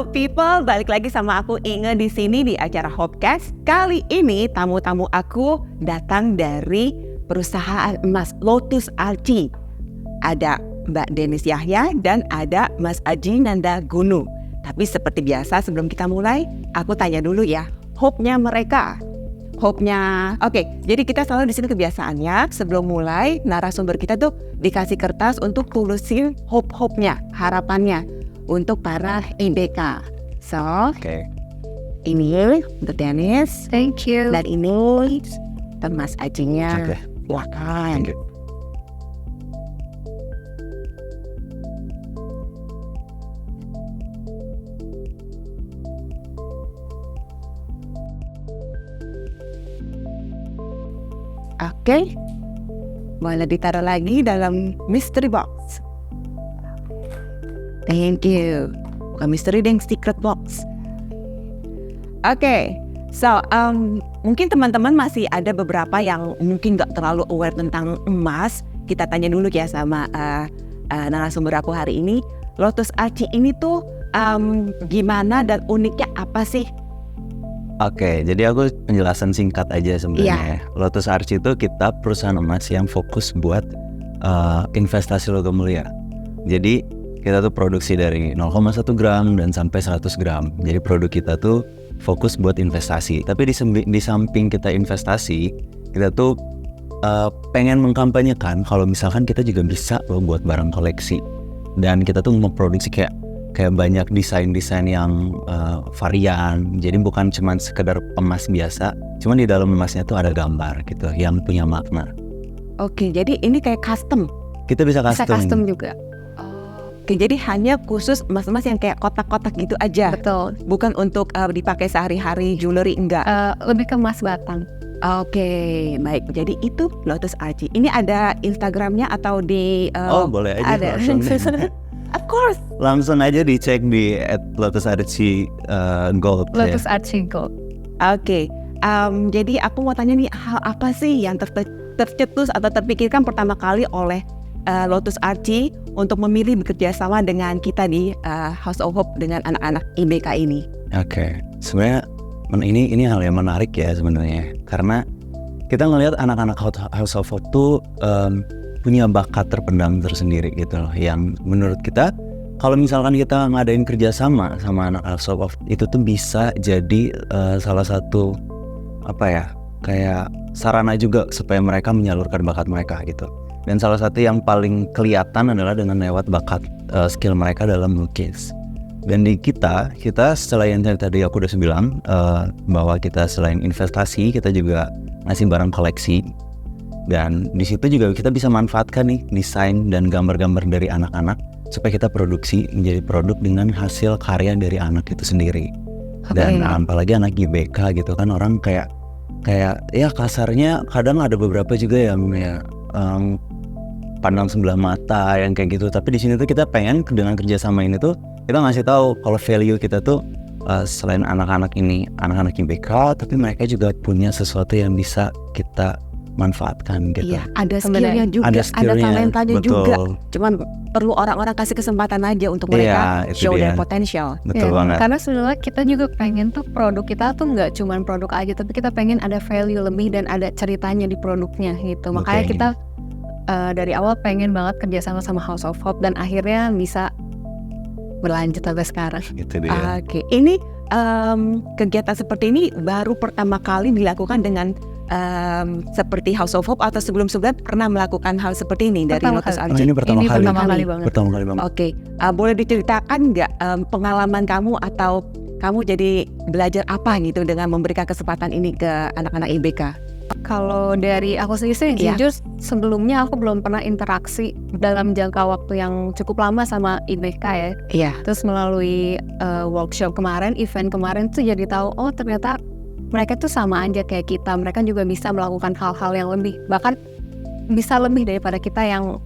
Halo people, balik lagi sama aku Inge di sini di acara Hopcast. Kali ini tamu-tamu aku datang dari perusahaan emas Lotus Archi. Ada Mbak Denis Yahya dan ada Mas Aji Nanda Gunu. Tapi seperti biasa sebelum kita mulai, aku tanya dulu ya, hope-nya mereka. Oke, jadi kita selalu di sini kebiasaannya sebelum mulai narasumber kita tuh dikasih kertas untuk tulisin hope-nya, harapannya untuk para IBK. So, ini untuk Dennis. Thank you. Dan ini Mas Ajinya. Okay. Silakan. Oke, boleh ditaruh lagi dalam mystery box. Thank you. Bukan mystery deng, secret box. Oke, so mungkin teman-teman masih ada beberapa yang mungkin gak terlalu aware tentang emas. Kita tanya dulu ya sama narasumber aku hari ini. Lotus Archi ini tuh gimana dan uniknya apa sih? Oke, jadi aku penjelasan singkat aja sebenarnya. Lotus Archi itu kita perusahaan emas yang fokus buat investasi logam mulia. Jadi kita tuh produksi dari 0,1 gram dan sampai 100 gram. Jadi produk kita tuh fokus buat investasi. Tapi di samping kita investasi, kita tuh pengen mengkampanyekan kalau misalkan kita juga bisa loh buat barang koleksi. Dan kita tuh memproduksi kayak banyak desain-desain yang varian. Jadi bukan cuma sekedar emas biasa, cuma di dalam emasnya tuh ada gambar gitu yang punya makna. Oke, jadi ini kayak custom. Kita bisa custom juga. Oke, jadi hanya khusus emas-emas yang kayak kotak-kotak gitu aja. Betul. Bukan untuk dipakai sehari-hari jewelry, enggak. Lebih ke emas batang. Oke, baik. Jadi itu Lotus Archi. Ini ada Instagramnya atau di? Boleh aja. Ada. Of course. Langsung aja dicek di @lotusarchi gold. Lotus Archi Gold. Oke. Jadi aku mau tanya nih, hal apa sih yang tercetus atau terpikirkan pertama kali oleh Lotus Archi untuk memilih bekerja sama dengan kita di House of Hope dengan anak-anak IBK ini? Oke. Sebenarnya ini hal yang menarik ya sebenarnya, karena kita ngelihat anak-anak House of Hope tuh punya bakat terpendam tersendiri gitu loh, yang menurut kita kalau misalkan kita ngadain kerjasama sama anak House of Hope itu tuh bisa jadi salah satu kayak sarana juga supaya mereka menyalurkan bakat mereka gitu. Dan salah satu yang paling kelihatan adalah dengan lewat bakat skill mereka dalam melukis. Dan di kita setelah yang tadi aku udah bilang bahwa kita selain investasi, kita juga ngasih barang koleksi. Dan di situ juga kita bisa manfaatkan nih desain dan gambar-gambar dari anak-anak supaya kita produksi menjadi produk dengan hasil karya dari anak itu sendiri. Dan apalagi anak IBK gitu kan, orang kayak ya kasarnya kadang ada beberapa juga yang pandang sebelah mata yang kayak gitu. Tapi di sini tuh kita pengen dengan kerjasama ini tuh kita ngasih tahu kalau value kita tuh selain anak-anak IBK, tapi mereka juga punya sesuatu yang bisa kita manfaatkan gitu. Iya, ada skillnya juga, ada talentanya juga. Cuman perlu orang-orang kasih kesempatan aja untuk mereka show their potential. Betul banget. Karena sebenarnya kita juga pengen tuh produk kita tuh nggak cuma produk aja, tapi kita pengen ada value lebih dan ada ceritanya di produknya gitu. Makanya kita dari awal pengen banget kerjasama sama House of Hope dan akhirnya bisa berlanjut sampai sekarang. Gitu dia. Oke, ini kegiatan seperti ini baru pertama kali dilakukan dengan seperti House of Hope atau sebelum-sebelumnya pernah melakukan hal seperti ini dari Lotus Archi? Ini pertama kali banget. Pertama kali banget. Oke, boleh diceritakan nggak pengalaman kamu atau kamu jadi belajar apa gitu dengan memberikan kesempatan ini ke anak-anak IBK? Kalau dari aku sendiri sih jujur sebelumnya aku belum pernah interaksi dalam jangka waktu yang cukup lama sama IBK ya. Iya. Terus melalui workshop kemarin, event kemarin tuh jadi tahu ternyata mereka tuh sama aja kayak kita. Mereka juga bisa melakukan hal-hal yang lebih, bahkan bisa lebih daripada kita yang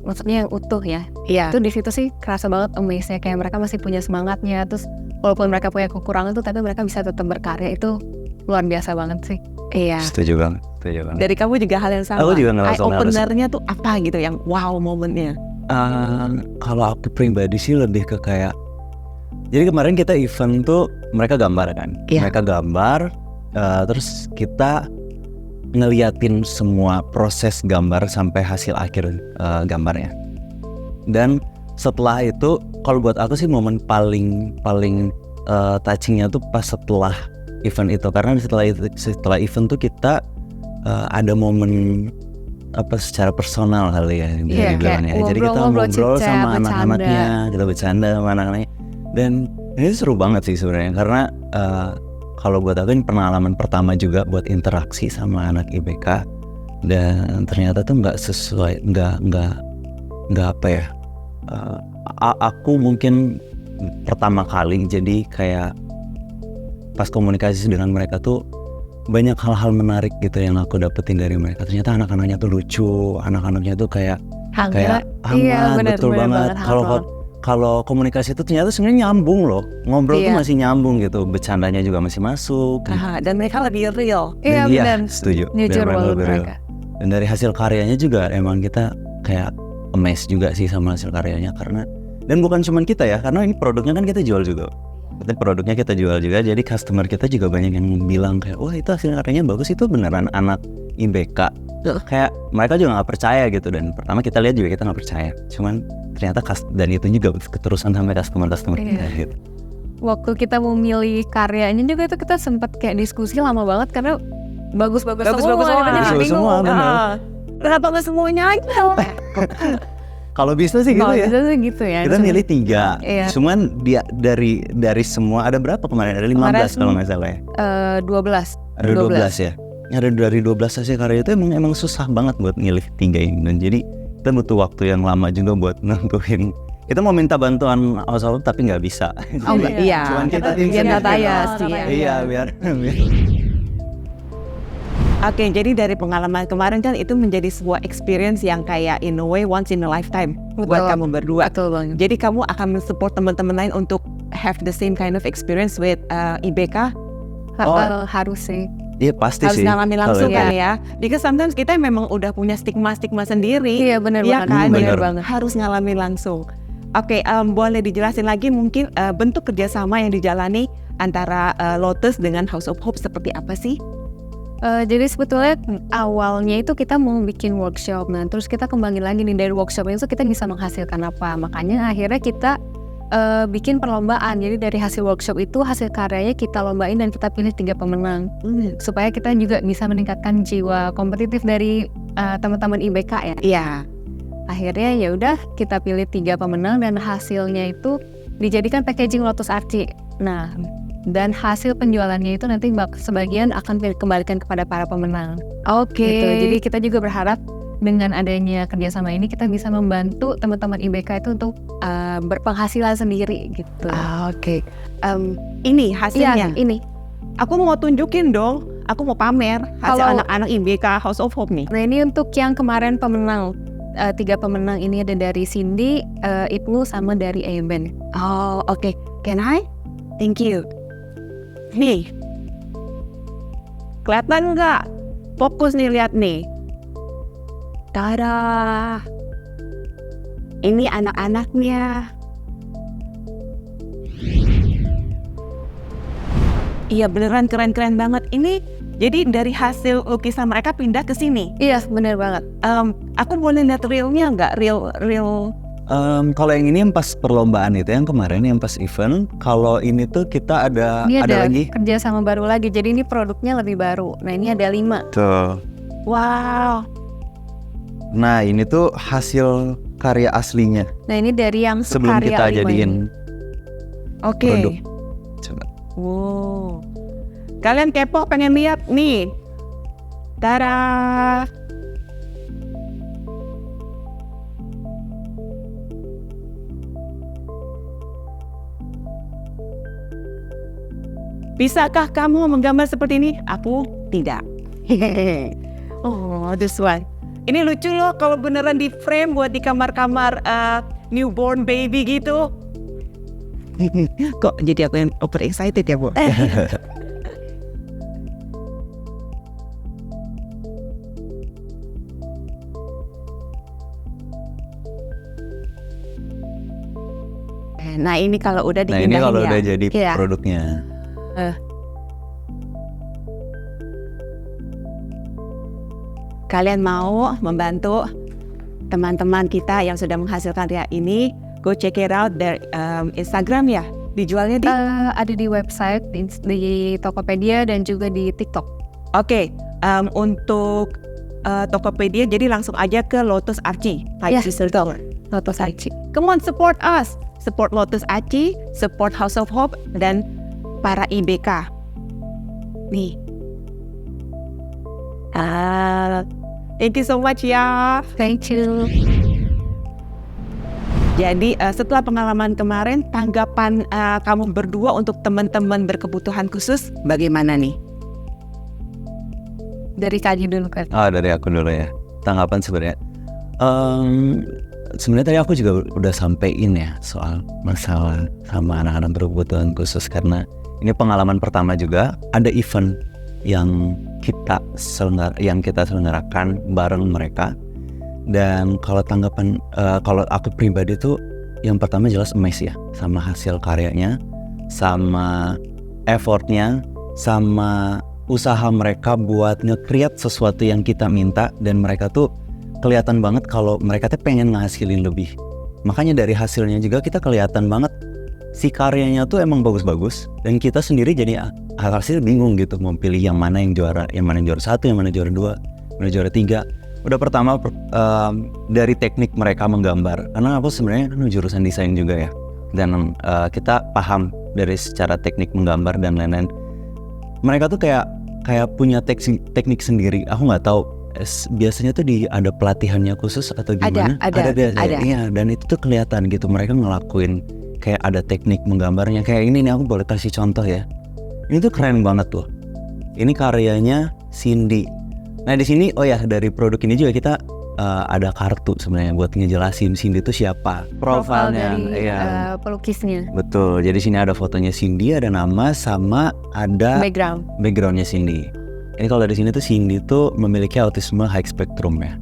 maksudnya yang utuh ya. Iya. Itu di situ sih kerasa banget amaze-nya, kayak mereka masih punya semangatnya. Terus walaupun mereka punya kekurangan tuh, tapi mereka bisa tetap berkarya. Itu luar biasa banget sih. Iya. Setuju banget. Dari kamu juga hal yang sama. Aku juga ngerasa eye-opener-nya tuh apa gitu yang wow momennya? Kalau aku pribadi sih lebih ke kayak Jadi kemarin kita event tuh mereka gambar kan, Iya. mereka gambar, terus kita ngeliatin semua proses gambar sampai hasil akhir gambarnya. Dan setelah itu, kalau buat aku sih momen paling touchingnya tuh pas setelah event itu, karena setelah event tuh kita ada momen apa secara personal kali ya Iya, dibilangnya. kayak Jadi kita ngobrol-ngobrol, ngobrol chit-chat, sama bercanda. anak-anaknya, kita bercanda sama anak-anaknya. Dan ini seru banget sih sebenarnya, karena kalau buat aku ini pengalaman pertama juga buat interaksi sama anak IBK, dan ternyata tuh nggak sesuai, nggak apa ya. Aku mungkin pertama kali jadi kayak pas komunikasi dengan mereka tuh banyak hal-hal menarik gitu yang aku dapetin dari mereka. Ternyata anak-anaknya tuh lucu, anak-anaknya tuh kayak Hangat. hangat, Iya, benar, betul benar banget. hangat. Kalau komunikasi itu ternyata sebenarnya nyambung loh, ngobrol tuh Iya. masih nyambung gitu, bercandanya juga masih masuk. Dan mereka lebih real. Iya, Dan benar. setuju. Jujur Dan banget lebih real. mereka. Dan dari hasil karyanya juga emang kita kayak amazed juga sih sama hasil karyanya, karena dan bukan cuma kita ya, karena ini produknya kan kita jual juga. Tapi produknya kita jual juga, jadi customer kita juga banyak yang bilang kayak, wah itu hasil karyanya bagus, itu beneran anak IBK. Kayak mereka juga nggak percaya gitu, dan pertama kita lihat juga kita nggak percaya. Cuman ternyata dan itu juga keterusan sampai customer kita Iya. gitu. Waktu kita mau milih karyanya juga itu kita sempat kayak diskusi lama banget karena bagus-bagus Bagus-bagus semua. semua. Jadi Bagus bingung. semua, benar. Kenapa nggak semuanya aja? Kalau bisa sih gitu Kalau ya. bisa sih gitu ya. Kita Cuma- milih 3. Iya. Cuman dia dari semua ada berapa kemarin? Ada 15 kalau nggak salah ya. 12. Ada 12 ya. Ada dari 12 hasil karya itu emang susah banget buat milih 3 ini. Dan jadi kita butuh waktu yang lama juga buat nentuin. Kita mau minta bantuan House of Hope tapi nggak bisa. Oh iya. Cuman kita biar nggak tim bias sendiri. sih. Ya. Iya biar. Oke, jadi dari pengalaman kemarin kan itu menjadi sebuah experience yang kayak in a way once in a lifetime buat Betul. kamu berdua. Betul banget. Jadi kamu akan mensupport teman-teman lain untuk have the same kind of experience with IBK. Harus sih. Iya pasti Harus sih. ngalamin Kalau langsung itu. kan ya. Because sometimes kita memang udah punya stigma sendiri. Iya benar Iya banget. kan, Benar benar. banget. harus ngalamin langsung. Oke, boleh dijelasin lagi mungkin bentuk kerjasama yang dijalani antara Lotus dengan House of Hope seperti apa sih? Jadi sebetulnya awalnya itu kita mau bikin workshop, nah terus kita kembangin lagi nih dari workshop itu kita bisa menghasilkan apa, makanya akhirnya kita bikin perlombaan. Jadi dari hasil workshop itu hasil karyanya kita lombain dan kita pilih 3 pemenang supaya kita juga bisa meningkatkan jiwa kompetitif dari teman-teman IBK ya. Iya. Akhirnya ya udah kita pilih 3 pemenang dan hasilnya itu dijadikan packaging Lotus Archie. Nah, dan hasil penjualannya itu nanti sebagian akan dikembalikan kepada para pemenang. Oke. Gitu. Jadi kita juga berharap dengan adanya kerjasama ini kita bisa membantu teman-teman IBK itu untuk berpenghasilan sendiri gitu. Oke. Ini hasilnya. Iya, ini. Aku mau tunjukin dong. Aku mau pamer hasil Kalau- anak-anak IBK House of Hope nih. Nah ini untuk yang kemarin pemenang. 3 pemenang ini ada dari Cindy, Ibnu sama dari Eben. Oh, oke. Can I? Thank you. Nih. Kelihatan nggak? Fokus nih, lihat nih. Tada. Ini anak-anaknya. Iya beneran keren-keren banget. Ini jadi dari hasil lukisan mereka pindah ke sini. Iya benar banget. Aku boleh lihat realnya nggak? Real. Kalau yang ini yang pas perlombaan itu yang kemarin yang pas event, kalau ini tuh kita ada Ini ada lagi. kerja sama baru lagi. Jadi ini produknya lebih baru. Nah ini ada 5. Tuh. Wow. Nah ini tuh hasil karya aslinya Nah ini dari yang sebelum karya kita 5 jadiin ini. Oke. produk. Coba. Wow. Kalian kepo pengen lihat nih. Tada. Bisakah kamu menggambar seperti ini? Aku tidak. Oh, this one. Ini lucu loh kalau beneran di frame buat di kamar-kamar newborn baby gitu. Kok jadi aku yang over excited ya, Bu? nah ini kalau udah Nah ini dipindahin kalau ya. udah jadi Iya. produknya. Kalian mau membantu teman-teman kita yang sudah menghasilkan karya ini, go check it out dari Instagram ya. Dijualnya di Ada di website, di Tokopedia dan juga di TikTok. Oke, untuk Tokopedia jadi langsung aja ke Lotus Archie, Five Ya. Sister Store. Lotus Archie. Come on, support us. Support Lotus Archie, support House of Hope, dan para IBK. Nih. Thank you so much ya. Thank you. Jadi setelah pengalaman kemarin, tanggapan kamu berdua untuk teman-teman berkebutuhan khusus bagaimana nih? Dari Kaji dulu kan. Dari aku dulu ya. Tanggapan sebenarnya. Sebenarnya tadi aku juga udah sampein ya soal masalah sama anak-anak berkebutuhan khusus, karena ini pengalaman pertama juga. Ada event yang kita selenggarakan bareng mereka. Dan kalau tanggapan kalau aku pribadi tuh yang pertama jelas amazed ya sama hasil karyanya, sama effortnya, sama usaha mereka buat nge-create sesuatu yang kita minta. Dan mereka tuh kelihatan banget kalau mereka tuh pengen ngasilin lebih. Makanya dari hasilnya juga kita kelihatan banget si karyanya tuh emang bagus-bagus. Dan kita sendiri jadi hasil bingung gitu mau pilih yang mana yang juara, yang mana yang juara 1, yang mana juara 2, mana juara 3. Udah pertama dari teknik mereka menggambar, karena aku sebenarnya jurusan desain juga ya, dan kita paham dari secara teknik menggambar dan lain-lain. Mereka tuh kayak punya teknik sendiri. Aku nggak tahu biasanya tuh ada pelatihannya khusus atau gimana? Ada. Iya, dan itu tuh kelihatan gitu mereka ngelakuin kayak ada teknik menggambarnya. Kayak ini nih, aku boleh kasih contoh ya. Ini tuh keren banget tuh. Ini karyanya Cindy. Nah di sini dari produk ini juga kita ada kartu sebenarnya buat ngejelasin Cindy itu siapa, profilnya, dari pelukisnya. Betul. Jadi sini ada fotonya Cindy, ada nama sama ada backgroundnya Cindy. Ini kalau dari sini tuh Cindy tuh memiliki autisme high spectrum ya.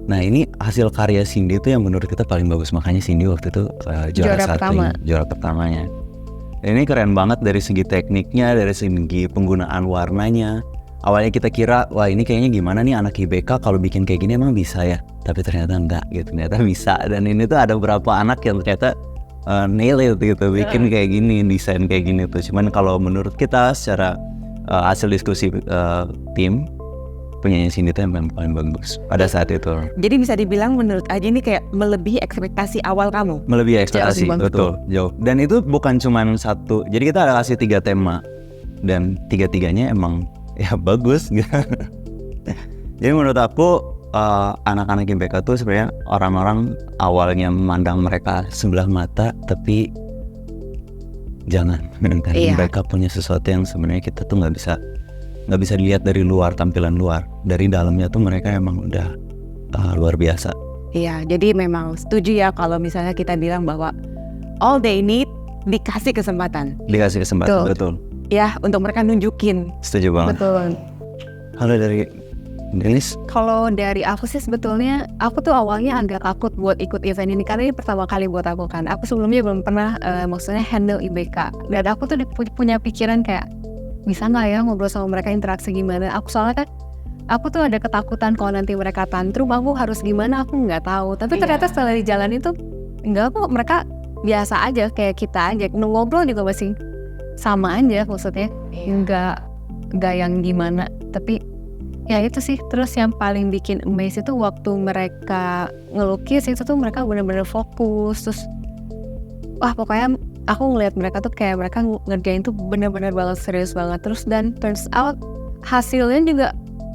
Nah ini hasil karya Cindy itu yang menurut kita paling bagus, makanya Cindy waktu itu juara pertamanya. Dan ini keren banget dari segi tekniknya, dari segi penggunaan warnanya. Awalnya kita kira, wah ini kayaknya gimana nih anak IBK kalau bikin kayak gini emang bisa ya. Tapi ternyata enggak gitu, ternyata bisa. Dan ini tuh ada beberapa anak yang ternyata nail it gitu, bikin kayak gini, desain kayak gini tuh. Cuman kalau menurut kita secara hasil diskusi tim, penyanyi Cindy itu yang paling bagus pada saat itu. Jadi bisa dibilang menurut Aji ini kayak melebihi ekspektasi awal kamu. Melebihi ekspektasi, betul, jauh. Dan itu bukan cuma satu, jadi kita ada kasih 3 tema. Dan 3-3-nya emang ya bagus gitu. Jadi menurut aku anak-anak IPK tuh sebenarnya orang-orang awalnya memandang mereka sebelah mata, tapi jangan. Mereka punya sesuatu yang sebenarnya kita tuh nggak bisa dilihat dari luar, tampilan luar. Dari dalamnya tuh mereka emang udah luar biasa. Iya, jadi memang setuju ya kalau misalnya kita bilang bahwa all they need dikasih kesempatan. Betul. Ya, untuk mereka nunjukin. Setuju banget. Betul. Halo dari Denis. Kalau dari aku sih sebetulnya aku tuh awalnya agak takut buat ikut event ini karena ini pertama kali buat aku kan. Aku sebelumnya belum pernah maksudnya handle IBK. Dan aku tuh punya pikiran kayak bisa nggak ya ngobrol sama mereka, interaksi gimana. Soalnya kan aku tuh ada ketakutan kalau nanti mereka tantrum aku harus gimana, aku nggak tahu. Tapi ternyata setelah di jalan itu enggak kok, mereka biasa aja kayak kita aja. Ngobrol juga masih sama aja maksudnya. Enggak yang gimana. Tapi ya itu sih. Terus yang paling bikin amazed itu waktu mereka ngelukis itu tuh mereka benar-benar fokus. Terus wah pokoknya aku ngeliat mereka tuh kayak mereka ngerjain tuh benar-benar banget, serius banget. Terus dan turns out hasilnya juga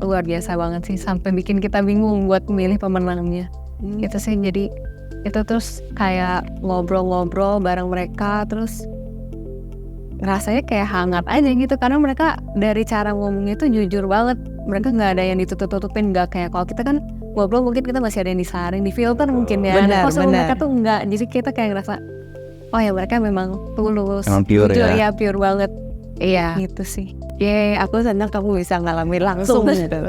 luar biasa banget sih, sampai bikin kita bingung buat milih pemenangnya. Gitu sih. Jadi itu terus kayak ngobrol-ngobrol bareng mereka, terus rasanya kayak hangat aja gitu karena mereka dari cara ngomongnya tuh jujur banget. Mereka nggak ada yang ditutup-tutupin, nggak kayak kalau kita kan ngobrol mungkin kita masih ada yang disaring, difilter mungkin ya. Benar. Mereka tuh nggak, jadi kita kayak ngerasa oh ya mereka memang tulus, memang pure jujur, ya. Pure banget. Iya. Gitu sih. Aku senang kamu bisa ngalamin langsung gitu.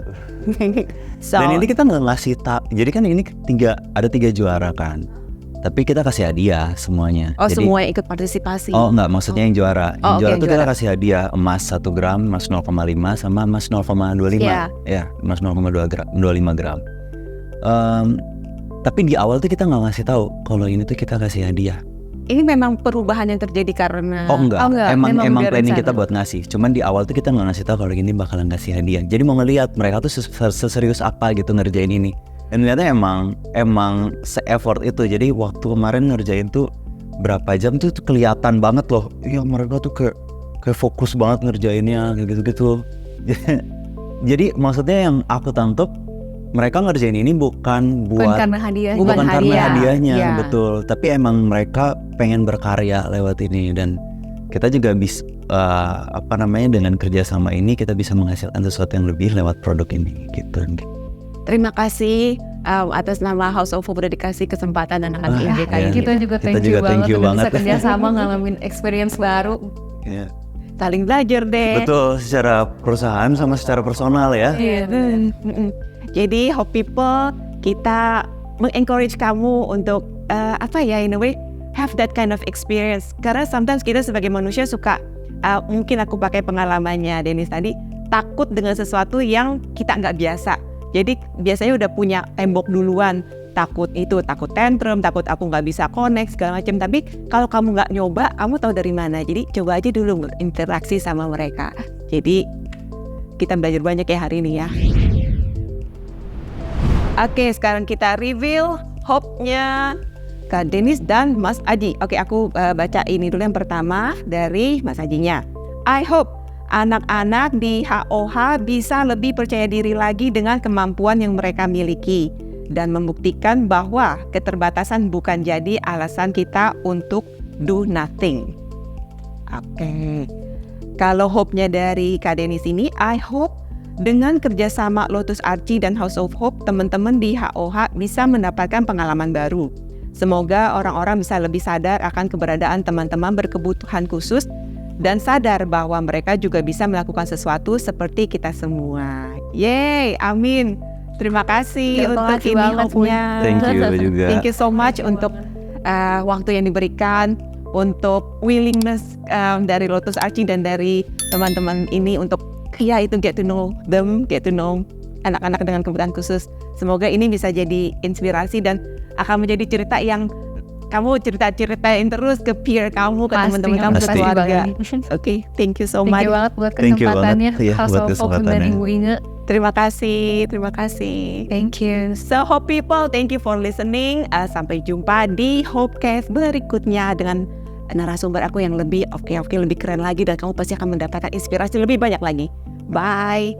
Dan ini kita nggak ngasih jadi kan ini ada 3 juara kan. tapi kita kasih hadiah semuanya. Oh, Jadi, semua yang ikut partisipasi. oh enggak, maksudnya yang juara. Yang Oh, oke, juara yang tuh kita juara. kasih hadiah emas 1 gram, emas 0,5 sama emas 0,25. Iya. Ya, emas 0,25 gram. Tapi di awal tuh kita nggak ngasih tahu kalau ini tuh kita kasih hadiah. Ini memang perubahan yang terjadi karena Oh enggak, memang emang udah planning rencana. kita buat ngasih. Cuman di awal tuh kita nggak ngasih tahu kalau ini bakalan ngasih hadiah. Jadi mau ngelihat mereka tuh seserius apa gitu ngerjain ini. Dan ternyata emang se-effort itu. Jadi waktu kemarin ngerjain tuh berapa jam tuh kelihatan banget loh. Iya, mereka tuh kayak fokus banget ngerjainnya kayak gitu-gitu. Jadi maksudnya yang aku tangkep, mereka ngerjain ini bukan Bukan buat karena hadiah. Bukan karena hadiah. hadiahnya, Iya. betul. Tapi emang mereka pengen berkarya lewat ini, dan kita juga bisa dengan kerjasama ini kita bisa menghasilkan sesuatu yang lebih lewat produk ini, gitu. terima kasih atas nama House of Hope udah dikasih kesempatan anak-anak Ah, INJ iya. ini. Kita juga Kita thank juga you thank banget you udah bisa banget. kerjasama ngalamin experience baru. Ya. Saling belajar deh. Betul, secara perusahaan sama secara personal ya. Iya. Mm-mm. Jadi Hope People, kita mengencourage kamu untuk in a way have that kind of experience. Karena sometimes kita sebagai manusia suka mungkin aku pakai pengalamannya Dennis tadi, takut dengan sesuatu yang kita nggak biasa. Jadi biasanya udah punya tembok duluan, takut tantrum, takut aku nggak bisa connect segala macam. Tapi kalau kamu nggak nyoba, kamu tahu dari mana. Jadi coba aja dulu berinteraksi sama mereka. Jadi kita belajar banyak ya hari ini ya. Oke, sekarang kita reveal hope-nya Kak Dennis dan Mas Aji. Oke, aku baca ini dulu yang pertama dari Mas Ajinya. I hope anak-anak di HOH bisa lebih percaya diri lagi dengan kemampuan yang mereka miliki dan membuktikan bahwa keterbatasan bukan jadi alasan kita untuk do nothing. Oke. Kalau hope-nya dari Kak Dennis ini, I hope dengan kerjasama Lotus Archie dan House of Hope, teman-teman di HOH bisa mendapatkan pengalaman baru. Semoga orang-orang bisa lebih sadar akan keberadaan teman-teman berkebutuhan khusus dan sadar bahwa mereka juga bisa melakukan sesuatu seperti kita semua. Yeay, amin. Terima kasih Terima untuk kasih ini banget, hope-nya. Thank you juga. Thank you so much untuk waktu yang diberikan, untuk willingness dari Lotus Archie dan dari teman-teman ini untuk itu get to know them, get to know anak-anak dengan kebutuhan khusus. Semoga ini bisa jadi inspirasi dan akan menjadi cerita yang kamu cerita-ceritain terus ke peer kamu, ke teman-teman kamu, ke pasti. keluarga. Oke, thank you so Thank much. you banget buat Thank you kesempatannya. banget, ya, House buat of Hope dan kesempatannya. Ibu Inge. Terima kasih. Thank you. So Hope People, thank you for listening. Sampai jumpa di Hopecast berikutnya dengan narasumber aku yang lebih lebih keren lagi, dan kamu pasti akan mendapatkan inspirasi lebih banyak lagi. Bye.